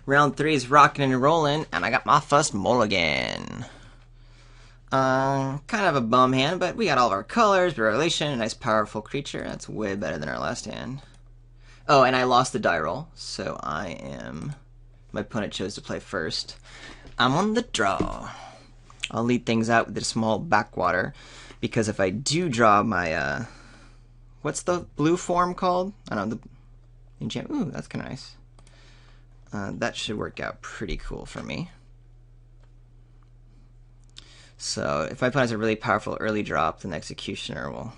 Round 3 is rocking and rolling, and I got my first mulligan. Kind of a bum hand, but we got all of our colors, relation, a nice powerful creature. That's way better than our last hand. Oh, and I lost the die roll, so my opponent chose to play first. I'm on the draw. I'll lead things out with a small backwater, because if I do draw my, what's the blue form called? I don't know, the enchant. Ooh, that's kind of nice. That should work out pretty cool for me. So if my opponent has a really powerful early drop, then the Executioner will...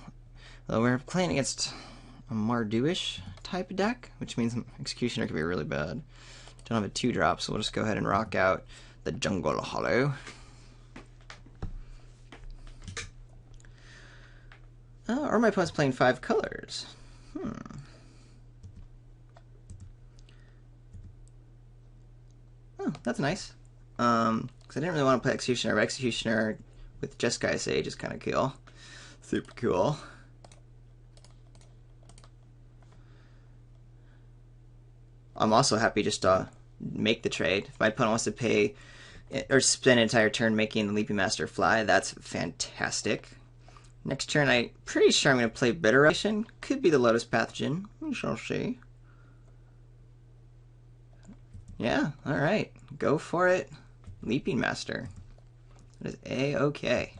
Well, we're playing against a Mardu-ish type of deck, which means Executioner could be really bad. Don't have a 2-drop, so we'll just go ahead and rock out the Jungle Hollow. Oh, or my opponent's playing 5 colors. Oh, that's nice. Because I didn't really want to play Executioner, but Executioner with Jeskai Sage is kind of cool. Super cool. I'm also happy just to make the trade. If my opponent wants to pay or spend an entire turn making the Leaping Master fly, that's fantastic. Next turn, I'm pretty sure I'm going to play Bitter Relation. Could be the Lotus Pathogen. We shall see. Yeah, alright. Go for it. Leaping Master. That is A-okay.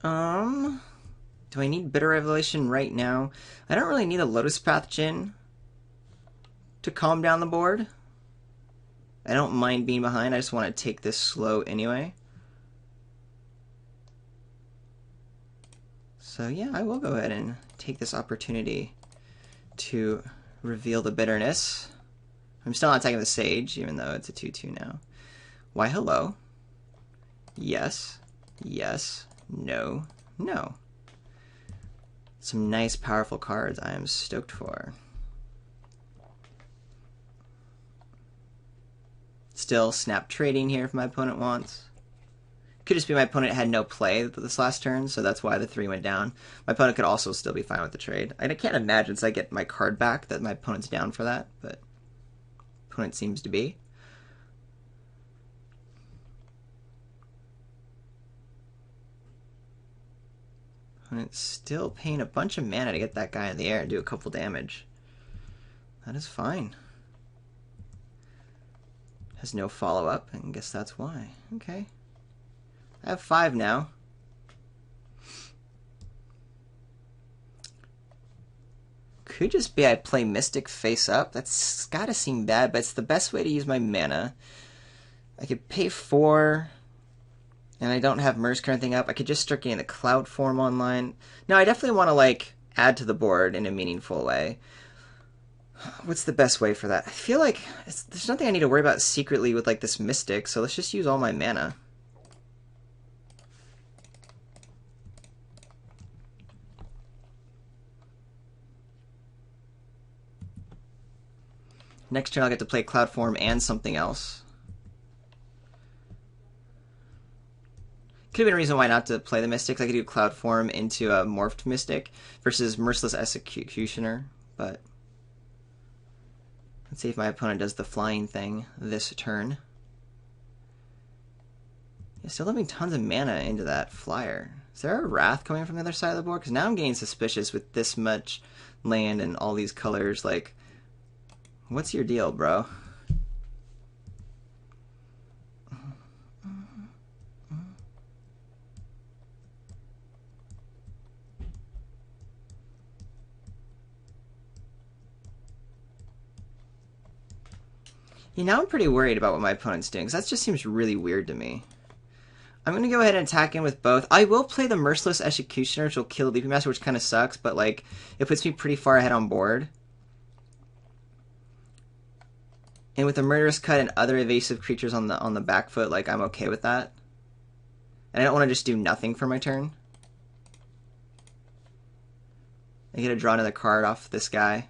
Do I need Bitter Revelation right now? I don't really need a Lotus Pathogen to calm down the board. I don't mind being behind, I just want to take this slow anyway. So yeah, I will go ahead and take this opportunity to reveal the bitterness. I'm still not attacking the Sage, even though it's a 2-2 now. Why hello? Yes. Yes. No. No. Some nice powerful cards I am stoked for. Still snap trading here if my opponent wants. Could just be my opponent had no play this last turn, so that's why the 3 went down. My opponent could also still be fine with the trade. I can't imagine, since I get my card back, that my opponent's down for that, but opponent seems to be. Opponent's still paying a bunch of mana to get that guy in the air and do a couple damage. That is fine. Has no follow-up, and I guess that's why. Okay. I have 5 now. Could just be I play Mystic face up. That's gotta seem bad, but it's the best way to use my mana. I could pay 4, and I don't have Merge or anything up. I could just start getting the Cloud form online. No, I definitely want to, like, add to the board in a meaningful way. What's the best way for that? I feel like there's nothing I need to worry about secretly with, like, this Mystic, so let's just use all my mana. Next turn I'll get to play Cloud Form and something else. Could have been a reason why not to play the Mystics. I could do Cloud Form into a Morphed Mystic versus Merciless Executioner, but let's see if my opponent does the flying thing this turn. Yeah, still having tons of mana into that flyer. Is there a Wrath coming from the other side of the board? Because now I'm getting suspicious with this much land and all these colors. Like, what's your deal, bro? Yeah, now I'm pretty worried about what my opponent's doing, because that just seems really weird to me. I'm going to go ahead and attack him with both. I will play the Merciless Executioner, which will kill the Leaping Master, which kind of sucks, but like it puts me pretty far ahead on board. And with the Murderous Cut and other evasive creatures on the back foot, like, I'm okay with that. And I don't want to just do nothing for my turn. I get to draw another card off this guy.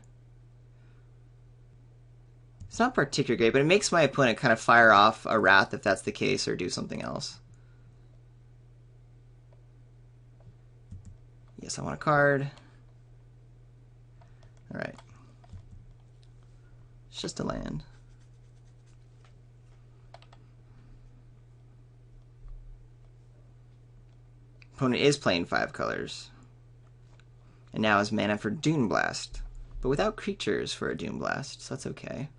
It's not particularly great, but it makes my opponent kind of fire off a Wrath if that's the case, or do something else. guess I want a card. Alright. It's just a land. Opponent is playing 5 colors. And now has mana for Dune Blast. But without creatures for a Dune Blast, so that's okay.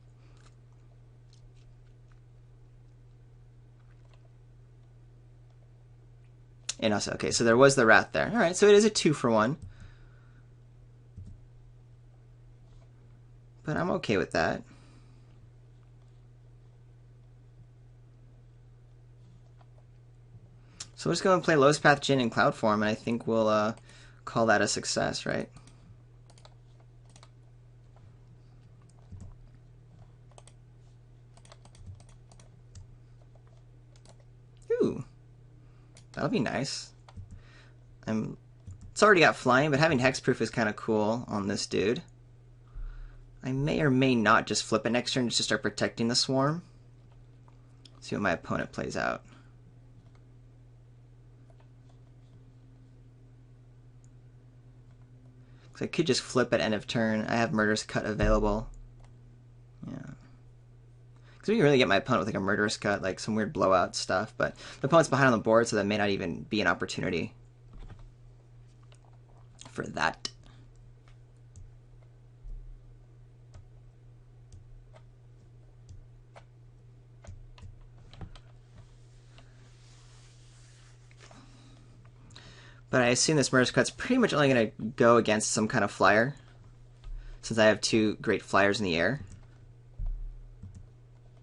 And also, okay, so there was the Wrath there. Alright, so it is a 2-for-1. But I'm okay with that. So we'll just go and play Lowest Path Djinn in Cloud form, and I think we'll call that a success, right? Ooh. That'll be nice. It's already got flying, but having hexproof is kind of cool on this dude. I may or may not just flip it next turn just to start protecting the swarm. See what my opponent plays out. I could just flip at end of turn. I have Murderous Cut available. Yeah. Because we can really get my opponent with like a Murderous Cut, like some weird blowout stuff, but the opponent's behind on the board, so that may not even be an opportunity for that. But I assume this Murderous Cut's pretty much only going to go against some kind of flyer, since I have 2 great flyers in the air.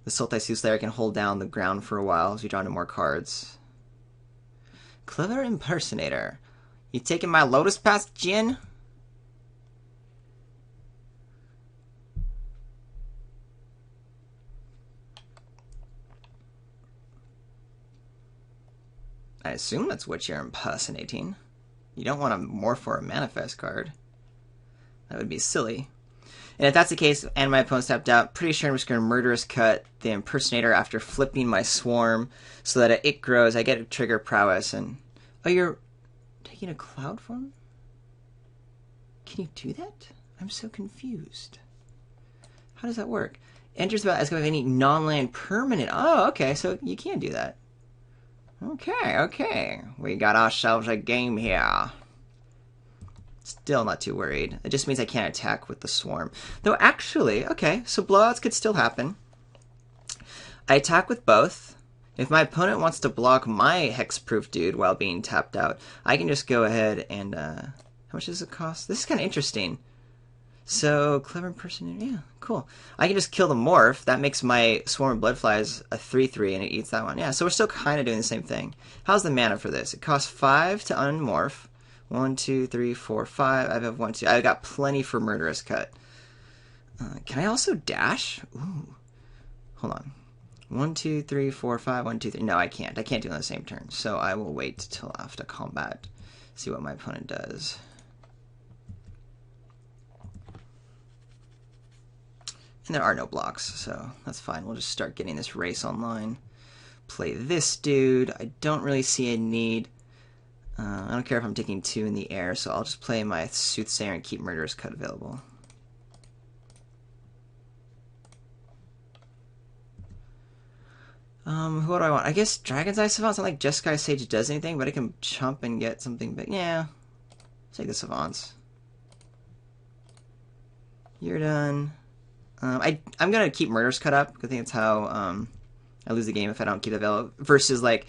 The Sultai Soothsayer can hold down the ground for a while as we draw into more cards. Clever Impersonator. You taking my Lotus Path Djinn? I assume that's what you're impersonating. You don't want to morph for a manifest card. That would be silly. And if that's the case, and my opponent stepped out, pretty sure I'm just going to Murderous Cut the Impersonator after flipping my Swarm so that it grows. I get a trigger prowess, and... Oh, you're taking a Cloud form? Can you do that? I'm so confused. How does that work? Enters about as if any non-land permanent. Oh, okay, so you can do that. Okay. We got ourselves a game here. Still not too worried. It just means I can't attack with the Swarm. Though actually, okay, so blowouts could still happen. I attack with both. If my opponent wants to block my hexproof dude while being tapped out, I can just go ahead and... how much does it cost? This is kind of interesting. So, Clever Impersonator, yeah, cool. I can just kill the Morph. That makes my Swarm of Bloodflies a 3/3, and it eats that one. Yeah, so we're still kind of doing the same thing. How's the mana for this? It costs 5 to unmorph. 1, 2, 3, 4, 5. I have 1, 2. I've got plenty for Murderous Cut. Can I also dash? Ooh. Hold on. 1, 2, 3, 4, 5. 1, 2, 3. No, I can't. I can't do it on the same turn. So I will wait till after combat. See what my opponent does. And there are no blocks, so that's fine. We'll just start getting this race online. Play this dude. I don't really see a need. I don't care if I'm taking 2 in the air, so I'll just play my Soothsayer and keep Murderous Cut available. Who do I want? I guess Dragon's Eye Savant. It's not like Jeskai Sage does anything, but I can chump and get something big. Yeah. Take the Savants. You're done. I'm going to keep Murderous Cut up, because I think that's how I lose the game if I don't keep it available. Versus, like,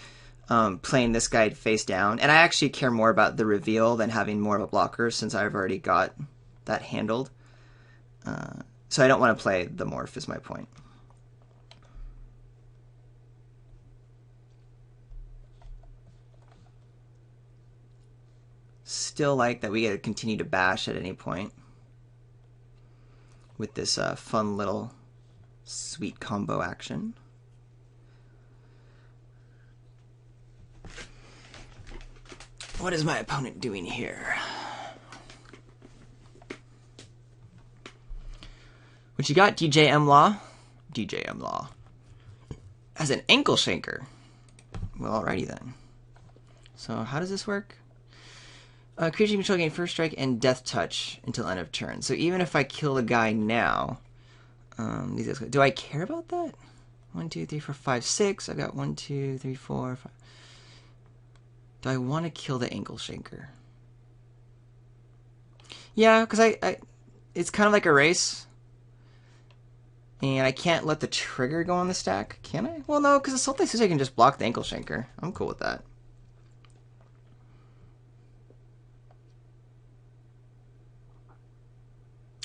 playing this guy face down. And I actually care more about the reveal than having more of a blocker, since I've already got that handled. So I don't want to play the Morph, is my point. Still like that we get to continue to bash at any point with this fun little sweet combo action. What is my opponent doing here? What you got, DJ M Law? DJ M Law as an ankle shanker. Well, alrighty then. So how does this work? Creature you control gain first strike and death touch until end of turn. So even if I kill the guy now, these guys, do I care about that? 1, 2, 3, 4, 5, 6. I got 1, 2, 3, 4, 5. Do I want to kill the ankle shanker? Yeah, because it's kind of like a race. And I can't let the trigger go on the stack, can I? Well, no, because Assault says I can just block the ankle shanker. I'm cool with that.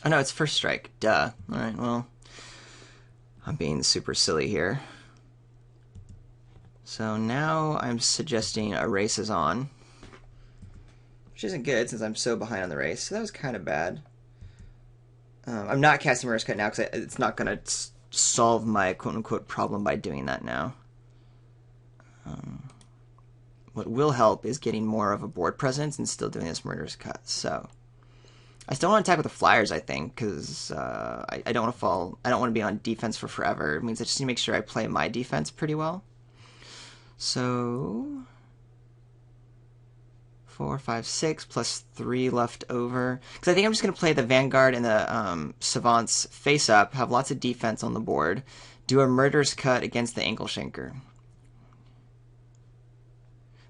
Oh no, it's first strike. Duh. Alright, well, I'm being super silly here. So now I'm suggesting a race is on. Which isn't good since I'm so behind on the race. So that was kind of bad. I'm not casting Murderous Cut now because it's not going to solve my quote-unquote problem by doing that now. What will help is getting more of a board presence and still doing this Murderous Cut. So I still want to attack with the flyers, I think, because I don't want to fall. I don't want to be on defense for forever. It means I just need to make sure I play my defense pretty well. So 4, 5, 6 plus 3 left over. Because I think I'm just going to play the Vanguard and the Savants face up, have lots of defense on the board, do a Murderous Cut against the Ankle Shanker.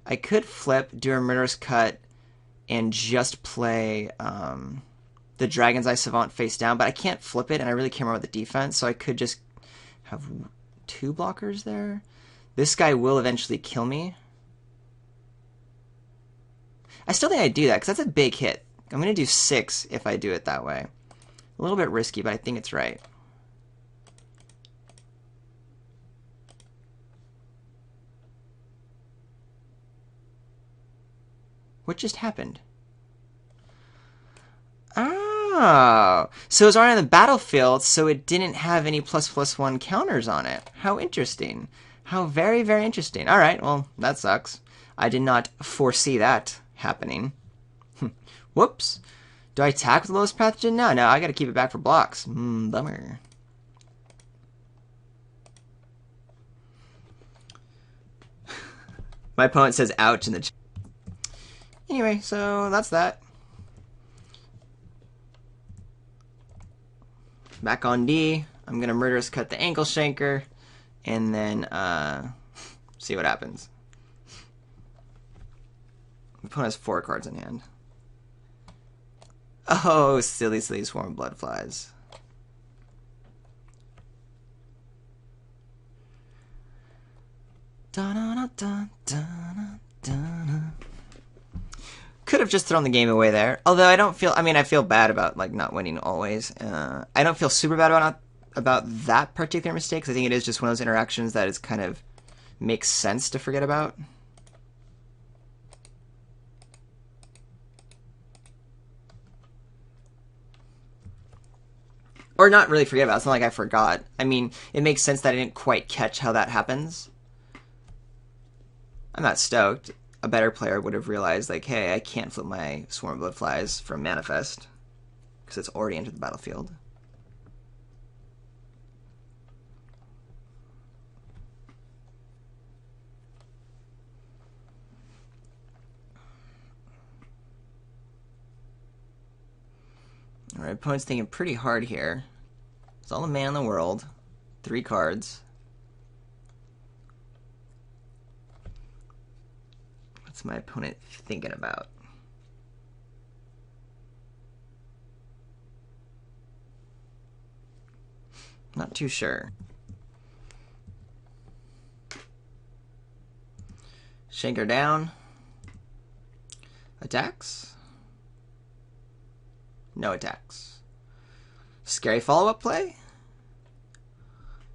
I could flip, do a Murderous Cut, and just play the Dragon's Eye Savant face down, but I can't flip it, and I really care more about the defense, so I could just have 2 blockers there. This guy will eventually kill me. I still think I'd do that, because that's a big hit. I'm going to do 6 if I do it that way. A little bit risky, but I think it's right. What just happened? Oh, so it was already on the battlefield, so it didn't have any ++1 counters on it. How interesting. How very, very interesting. All right, well, that sucks. I did not foresee that happening. Whoops. Do I attack with the lowest pathogen? No, I got to keep it back for blocks. Bummer. My opponent says ouch in the chat. Anyway, so that's that. Back on D. I'm going to Murderous Cut the Ankle Shanker, and then see what happens. The opponent has 4 cards in hand. Oh, silly, silly swarm of blood flies. Could have just thrown the game away there. Although I don't feel, I feel bad about like not winning always. I don't feel super bad about that particular mistake, because I think it is just one of those interactions that is kind of makes sense to forget about. Or not really forget about it. It's not like I forgot. I mean, it makes sense that I didn't quite catch how that happens. I'm not stoked. A better player would have realized, like, hey, I can't flip my Swarm of Bloodflies from Manifest because it's already entered the battlefield. Alright, opponent's thinking pretty hard here. It's all the man in the world. 3 cards. What's my opponent thinking about? Not too sure. Shanker down. Attacks? No attacks. Scary follow-up play?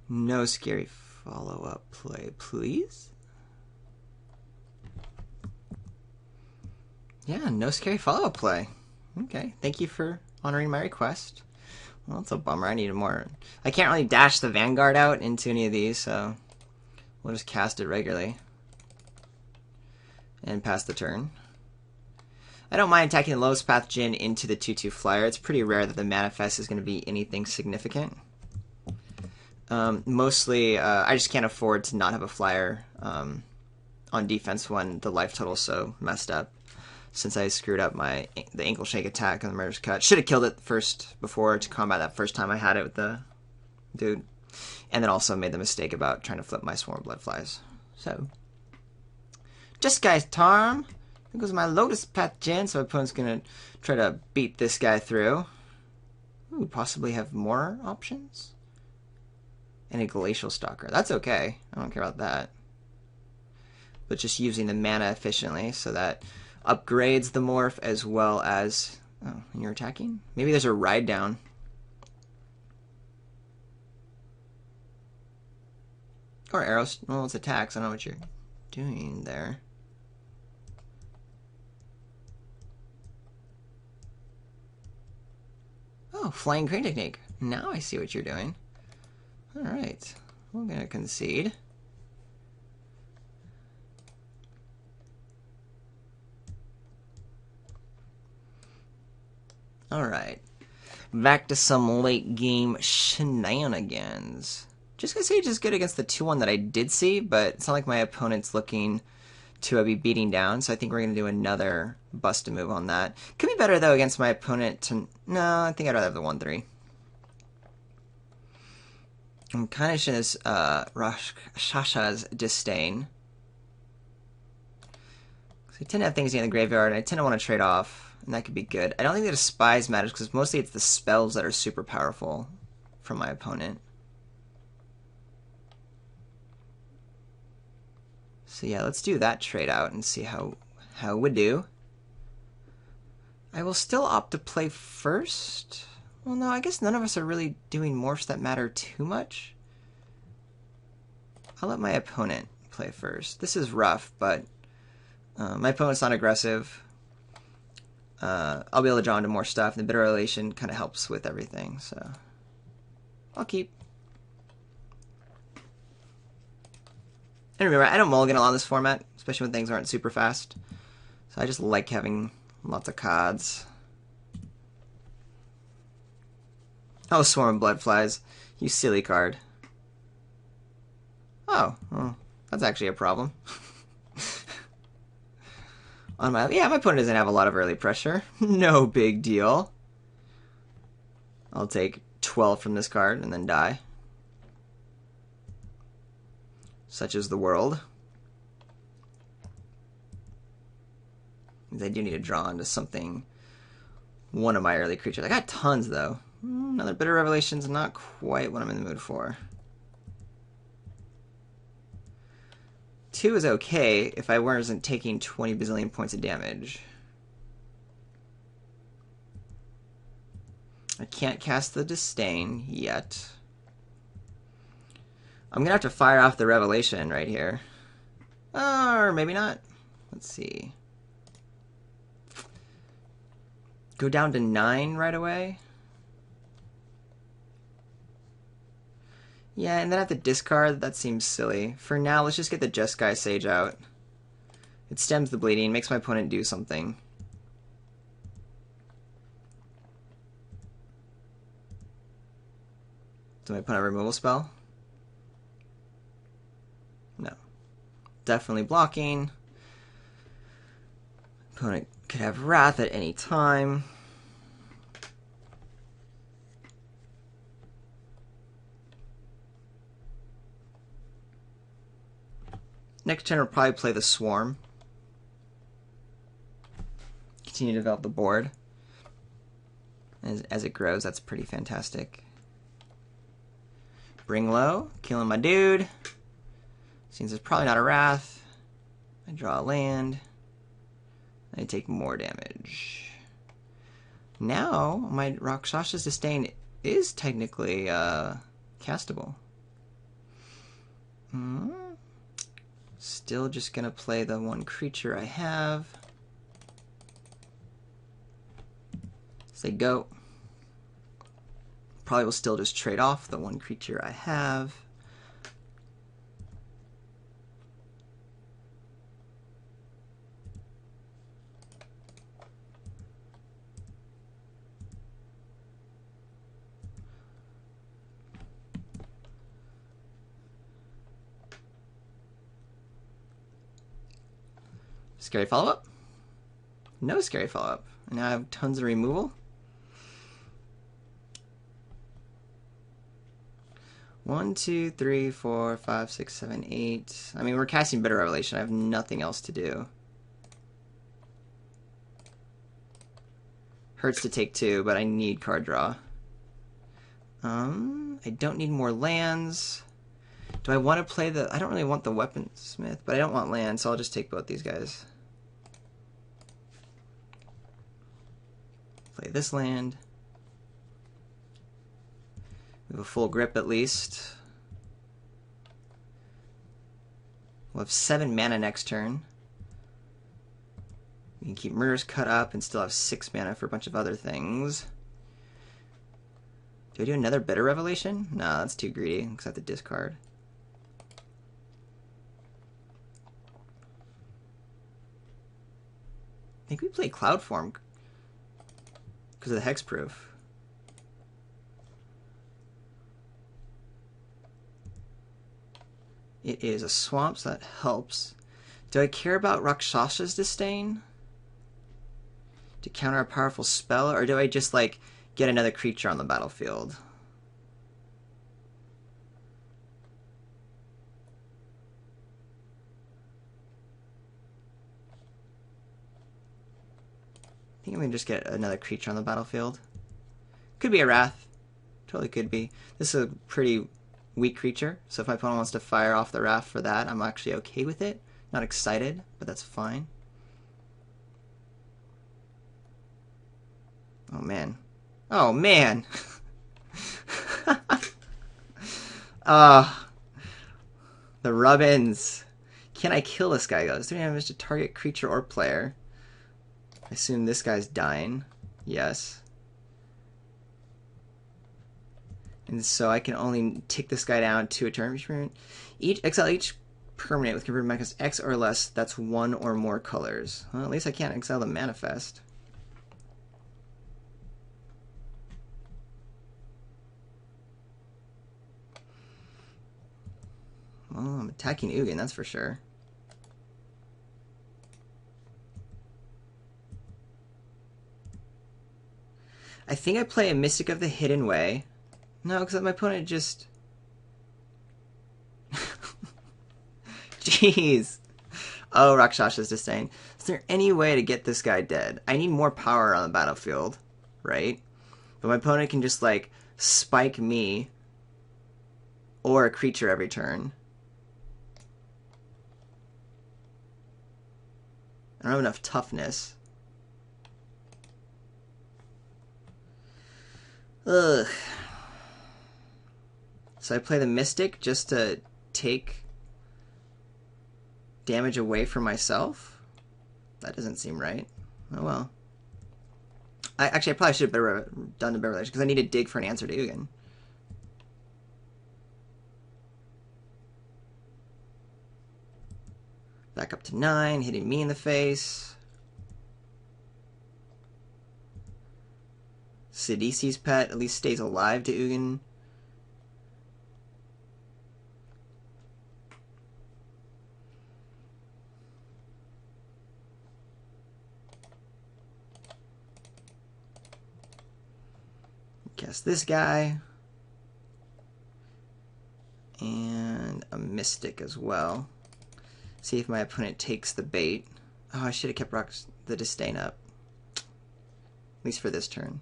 No scary follow-up play, please? Yeah, no scary follow-up play. Okay, thank you for honoring my request. Well, it's a bummer. I need more. I can't really dash the Vanguard out into any of these, so we'll just cast it regularly and pass the turn. I don't mind attacking the lowest pathogen into the 2/2 flyer. It's pretty rare that the manifest is going to be anything significant. Mostly, I just can't afford to not have a flyer on defense when the life total is so messed up. since I screwed up the ankle shake attack on the murder's cut. Should have killed it first before to combat that first time I had it with the dude. And then also made the mistake about trying to flip my Swarm Bloodflies. So, just guys, Tarm. There goes my Lotus Path Gen, so my opponent's going to try to beat this guy through. Ooh, possibly have more options. And a Glacial Stalker. That's okay. I don't care about that. But just using the mana efficiently so that upgrades the morph as well as... Oh, and you're attacking? Maybe there's a ride down. Or arrows. Well, it's attacks. I don't know what you're doing there. Oh, Flying Crane Technique. Now I see what you're doing. Alright. We're going to concede. Alright. Back to some late game shenanigans. Just gonna say just good against the 2-1 that I did see, but it's not like my opponent's looking to be beating down, so I think we're gonna do another bust a move on that. Could be better though against my opponent to... No, I think I'd rather have the 1-3. I'm kind of just Shasha's Disdain. So I tend to have things in the graveyard, and I tend to want to trade off, and that could be good. I don't think the Despise matters, because mostly it's the spells that are super powerful from my opponent. So yeah, let's do that trade out and see how we do. I will still opt to play first. Well, no, I guess none of us are really doing morphs that matter too much. I'll let my opponent play first. This is rough, but my opponent's not aggressive. I'll be able to draw into more stuff, and the Bitter Relation kind of helps with everything, so I'll keep. And remember, I don't mulligan a lot in this format, especially when things aren't super fast. So I just like having lots of cards. Oh, Swarm Bloodflies. You silly card. Oh, well, that's actually a problem. My opponent doesn't have a lot of early pressure. No big deal. I'll take 12 from this card and then die. Such is the world. I do need to draw into something. One of my early creatures. I got tons though. Another Bitter Revelation's not quite what I'm in the mood for. 2 is okay if I wasn't taking 20 bazillion points of damage. I can't cast the Disdain yet. I'm gonna have to fire off the Revelation right here. Or maybe not. Let's see. Go down to 9 right away. Yeah, and then I have to discard. That seems silly. For now, let's just get the Jeskai Sage out. It stems the bleeding, makes my opponent do something. Do my opponent have a removal spell? No. Definitely blocking. Opponent could have Wrath at any time. Next turn, we'll probably play the Swarm. Continue to develop the board. As it grows, that's pretty fantastic. Bring low, killing my dude. Seems there's probably not a Wrath. I draw a land. I take more damage. Now, my Rakshas's Disdain is technically castable. Still just gonna play the one creature I have. Say go. Probably will still just trade off the one creature I have. Scary follow-up. No scary follow-up. Now I have tons of removal. 1, 2, 3, 4, 5, 6, 7, 8. I mean, we're casting Bitter Revelation. I have nothing else to do. Hurts to take 2, but I need card draw. I don't need more lands. Do I want to play the... I don't really want the Weaponsmith, but I don't want land, so I'll just take both these guys. Play this land. We have a full grip at least. We'll have 7 mana next turn. We can keep Murder's Cut up and still have 6 mana for a bunch of other things. Do I do another Bitter Revelation? No, that's too greedy, because I have to discard. I think we play Cloud Form because of the Hexproof. It is a swamp, so that helps. Do I care about Rakshas's Disdain to counter a powerful spell, or do I just, like, get another creature on the battlefield? I think I'm going to just get another creature on the battlefield. Could be a Wrath. Totally could be. This is a pretty weak creature, so if my opponent wants to fire off the Wrath for that, I'm actually okay with it. Not excited, but that's fine. Oh, man. Oh, man! The Rubbins. Can I kill this guy, though? Is there any damage to target creature or player? I assume this guy's dying. Yes. And so I can only take this guy down to a turn. Exile each permanent with converted mana cost X or less. That's 1 or more colors. Well, at least I can't exile the Manifest. Well, I'm attacking Ugin, that's for sure. I think I play a Mystic of the Hidden Way. No, because my opponent just... Jeez. Oh, Rakshas's Disdain. Is there any way to get this guy dead? I need more power on the battlefield, right? But my opponent can just, like, spike me or a creature every turn. I don't have enough toughness. Ugh. So I play the Mystic just to take damage away from myself? That doesn't seem right. Oh well. I probably should have done the Bitter Revelation because I need to dig for an answer to Ugin. Back up to 9, hitting me in the face. Sidisi's pet at least stays alive to Ugin. Cast this guy. And a Mystic as well. See if my opponent takes the bait. Oh, I should have kept the Disdain up. At least for this turn.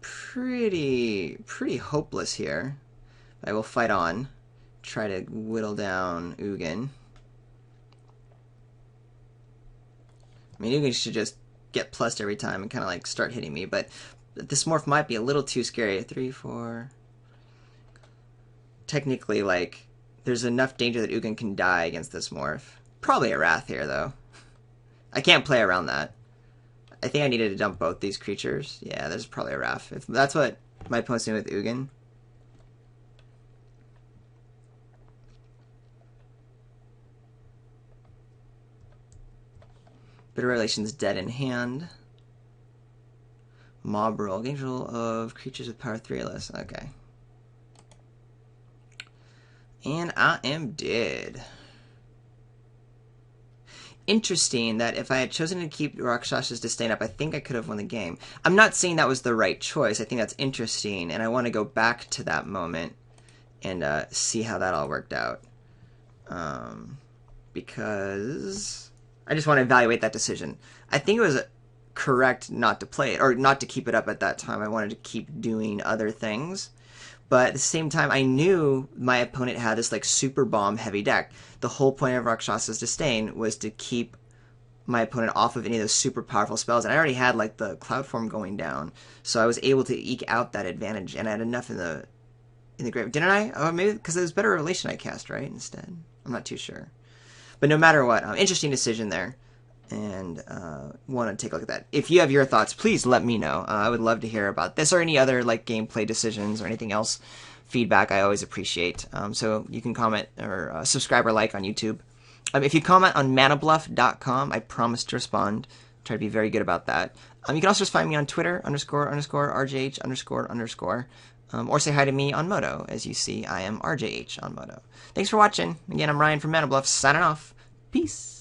Pretty hopeless here. I will fight on. Try to whittle down Ugin. I mean, Ugin should just get plussed every time and kind of like start hitting me, but this morph might be a little too scary. 3, 4... Technically, like, there's enough danger that Ugin can die against this morph. Probably a Wrath here, though. I can't play around that. I think I needed to dump both these creatures. Yeah, there's probably a Wrath. If that's what my opponent's doing with Ugin. Bitter Revelation's dead in hand. Mob roll. Gain control of creatures with power 3 or less. Okay. And I am dead. interesting that if I had chosen to keep Rakshas's Disdain up, I think I could have won the game. I'm not saying that was the right choice. I think that's interesting, and I want to go back to that moment and see how that all worked out. Because I just want to evaluate that decision. I think it was correct not to play it, or not to keep it up at that time. I wanted to keep doing other things. But at the same time, I knew my opponent had this like super bomb heavy deck. The whole point of Rakshas's Disdain was to keep my opponent off of any of those super powerful spells, and I already had like the Cloud Form going down, so I was able to eke out that advantage, and I had enough in the grave, didn't I? Oh, maybe because it was Better Relation I cast, right? Instead, I'm not too sure. But no matter what, interesting decision there, and want to take a look at that. If you have your thoughts, please let me know. I would love to hear about this or any other like gameplay decisions or anything else. Feedback I always appreciate. So you can comment or subscribe or like on YouTube. If you comment on manabluff.com, I promise to respond. Try to be very good about that. You can also just find me on Twitter, __RJH___. Or say hi to me on Moto. As you see, I am RJH on Moto. Thanks for watching. Again, I'm Ryan from Mana Bluff, signing off. Peace.